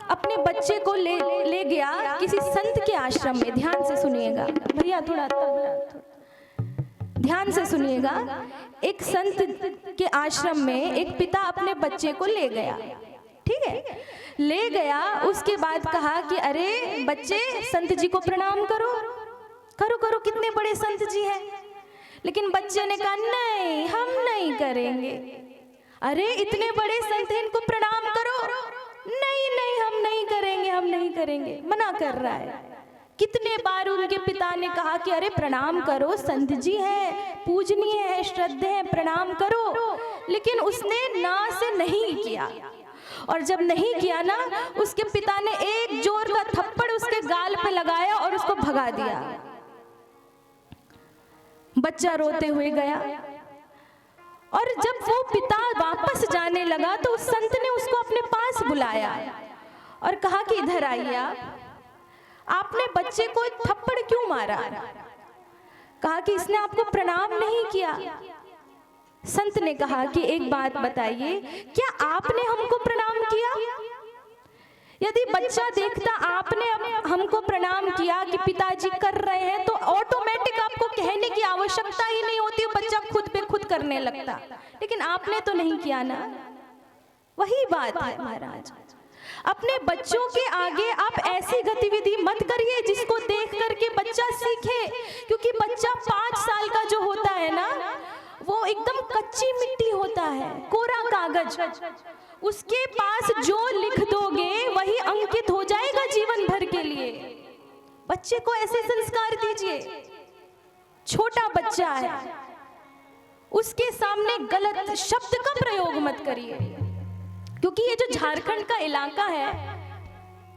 अपने बच्चे को ले गया किसी संत के आश्रम में। ध्यान से सुनिएगा भैया, थोड़ा ध्यान से सुनिएगा। एक संत के आश्रम में एक पिता अपने बच्चे को ले गया, ठीक है, ले गया। उसके बाद कहा कि अरे बच्चे, संत जी को प्रणाम करो करो करो, कितने बड़े संत जी हैं। लेकिन बच्चे ने कहा नहीं, हम नहीं करेंगे। अरे इतने बड़े संत हैं, इनको प्रणाम करो। नहीं नहीं, हम नहीं करेंगे, हम नहीं करेंगे, मना कर रहा है। कितने बार उनके पिता ने कहा कि अरे प्रणाम करो, संत जी हैं, पूजनीय है, श्रद्धेय है, प्रणाम करो। लेकिन उसने ना से नहीं किया। और जब नहीं किया ना, उसके पिता ने एक जोर का थप्पड़ उसके गाल पे लगाया और उसको भगा दिया। बच्चा रोते हुए गया। और जब वो पिता वापस जाने लगा तो उस संत ने उसको अपने पास बुलाया और कहा कि इधर आइए, आपने बच्चे को थप्पड़ क्यों मारा? कहा कि इसने आपको प्रणाम नहीं किया। संत ने कहा कि एक बात बताइए, क्या आपने हमको प्रणाम किया? यदि बच्चा देखता आपने हमको प्रणाम किया कि पिताजी कर रहे हैं, तो ऑटोमेटिक आपको कहने की आवश्यकता ही नहीं होती, बच्चा खुद पे खुद करने लगता। लेकिन आपने तो नहीं किया ना। वही बात है महाराज, अपने बच्चों के आगे आप ऐसी गतिविधि मत करिए जिसको देख करके बच्चा सीखे। क्योंकि बच्चा 5 साल का जो होता है ना, वो एकदम कच्ची मिट्टी होता है, कोरा कागज। उसके पास जो लिख दोगे वही अंकित हो जाएगा जीवन भर के लिए। बच्चे को ऐसे संस्कार दीजिए। छोटा बच्चा है, उसके सामने गलत शब्द का प्रयोग मत करिए। क्योंकि ये जो झारखंड का इलाका है,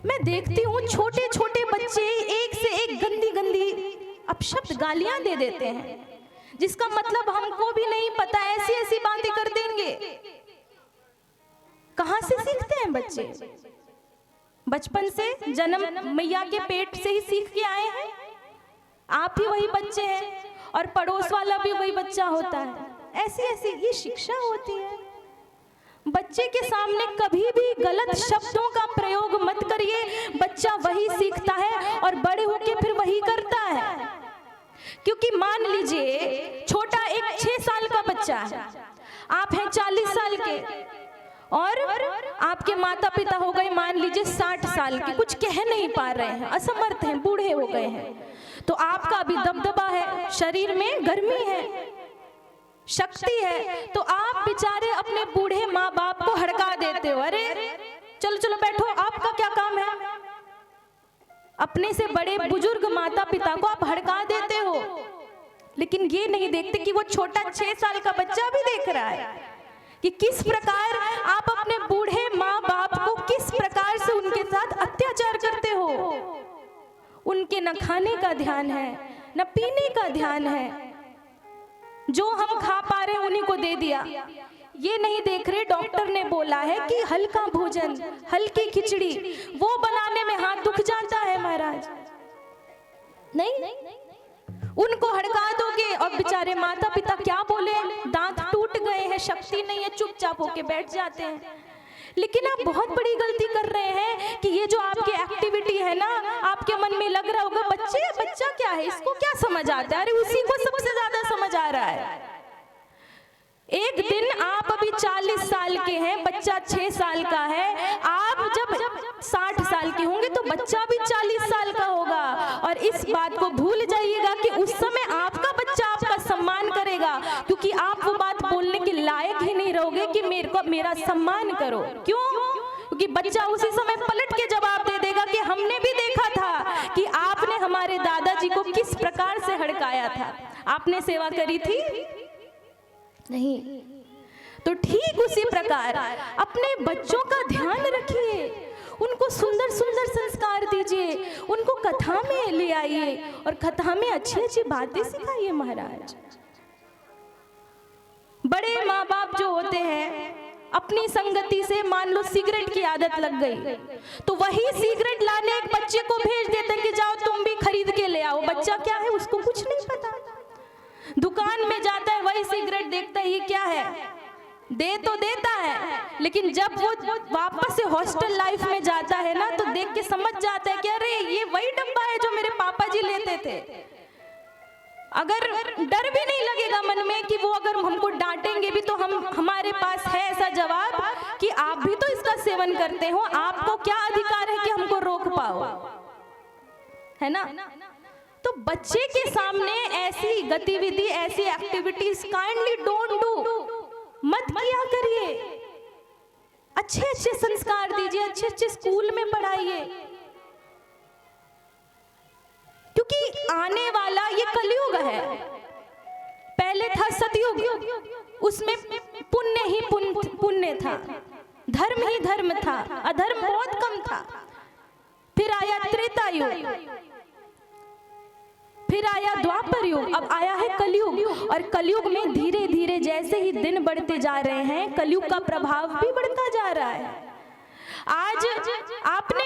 मैं देखती हूँ छोटे छोटे बच्चे एक से एक गंदी गंदी अपशब्द गालियां दे देते हैं, जिसका मतलब हमको भी नहीं पता, ऐसी ऐसी बातें कर देंगे। कहां से सीखते हैं बच्चे? बचपन से, जन्म मैया के पेट से ही सीख के आए हैं। आप ही वही बच्चे हैं और पड़ोस वाला भी वही बच्चा होता है। ऐसी ऐसी ये शिक्षा होती है। बच्चे के सामने कभी भी गलत शब्दों का प्रयोग मत करिए। बच्चा वही सीखता है और बड़े होके फिर वही करता है। क्योंकि मान लीजिए छोटा एक 6 साल का बच्चा है, आप हैं 40 साल के और आपके माता पिता हो गए मान लीजिए 60 साल के, कुछ कह नहीं पा रहे हैं, असमर्थ हैं, बूढ़े हो गए हैं। तो आपका अभी दबदबा है, शरीर में गर्मी है, शक्ति है, तो आप बेचारे अपने बूढ़े माँ बाप को हड़का देते हो। अरे चलो चलो बैठो, आपका क्या काम है? अपने से बड़े बुजुर्ग माता पिता को आप हड़का देते हो। लेकिन ये नहीं देखते कि वो छोटा 6 साल का बच्चा भी देख रहा है कि किस प्रकार आप अपने बूढ़े माँ बाप को किस प्रकार से उनके साथ अत्याचार करते हो। उनके न खाने का ध्यान है, न पीने का ध्यान है। जो हम खा पा रहे हैं उन्हीं को दे दिया। ये नहीं देख रहे, डॉक्टर ने बोला है कि हल्का भोजन, हल्की खिचड़ी, वो बनाने में हाथ दुख जाता है महाराज। नहीं, उनको हड़का दोगे और बेचारे माता पिता क्या बोले, दांत टूट गए हैं, शक्ति नहीं है, चुपचाप होके बैठ जाते हैं। लेकिन आप बहुत बड़ी गलती कर रहे हैं कि ये जो आपकी एक्टिविटी है ना, आपके मन में लग रहा होगा बच्चा क्या है, इसको क्या समझ आता है? अरे उसी को सबसे ज्यादा समझ आ रहा है। एक दिन आप अभी 40 साल के हैं, बच्चा 6 साल का है, आप जब 60 साल के होंगे तो बच्चा भी 40 साल का होगा। और इस बात को भूल जाइएगा कि उस समय आपका बच्चा आपका सम्मान करेगा, क्योंकि आप वो बात बोलने के लायक ही नहीं रहोगे कि मेरा सम्मान करो। क्यों? क्योंकि बच्चा उसी समय पलट के जवाब दे देगा कि हमने भी देखा था कि आपने हमारे दादाजी को किस प्रकार से हड़काया था, आपने सेवा करी थी नहीं। तो ठीक उसी प्रकार अपने बच्चों का ध्यान रखिए, उनको सुंदर सुंदर संस्कार दीजिए, उनको कथा में ले आइए और कथा में अच्छी अच्छी बातें सिखाइए महाराज। बड़े माँ बाप जो होते हैं, अपनी संगति से मान लो सिगरेट की आदत लग गई, तो वही सिगरेट लाने एक बच्चे को भेज देते हैं कि जाओ तुम भी खरीद के ले आओ। बच्चा क्या है, उसको कुछ नहीं पता। दुकान में जाता है, वही सिगरेट देखता है, ये क्या है, दे तो देता है, लेकिन जब वो वापस से हॉस्टल लाइफ में जाता है ना, समझ जाता है कि अरे ये वही डब्बा है जो मेरे पापा जी लेते थे। अगर डर भी नहीं लगेगा मन में कि वो अगर हमको डांटेंगे भी तो हमारे पास है ऐसा जवाब कि आप भी तो इसका सेवन करते हो, आपको क्या अधिकार है कि हमको रोक पाओ, है ना। तो बच्चे के सामने ऐसी गतिविधि, ऐसी एक्टिविटीज काइंडली डोंट डू, मत किया करिए। अच्छे अच्छे संस्कार दीजिए, अच्छे अच्छे स्कूल में पढ़ाइए, क्योंकि आने वाला ये कलयुग है। पहले था सतयुग, उसमें पुण्य ही पुण्य था, धर्म ही धर्म था, अधर्म बहुत कम था। फिर आया त्रेता युग, फिर आया द्वापर युग, अब आया है कलयुग। और कलयुग में धीरे धीरे जैसे ही दिन बढ़ते जा रहे हैं, कलयुग का प्रभाव भी बढ़ता जा रहा है। आज आपने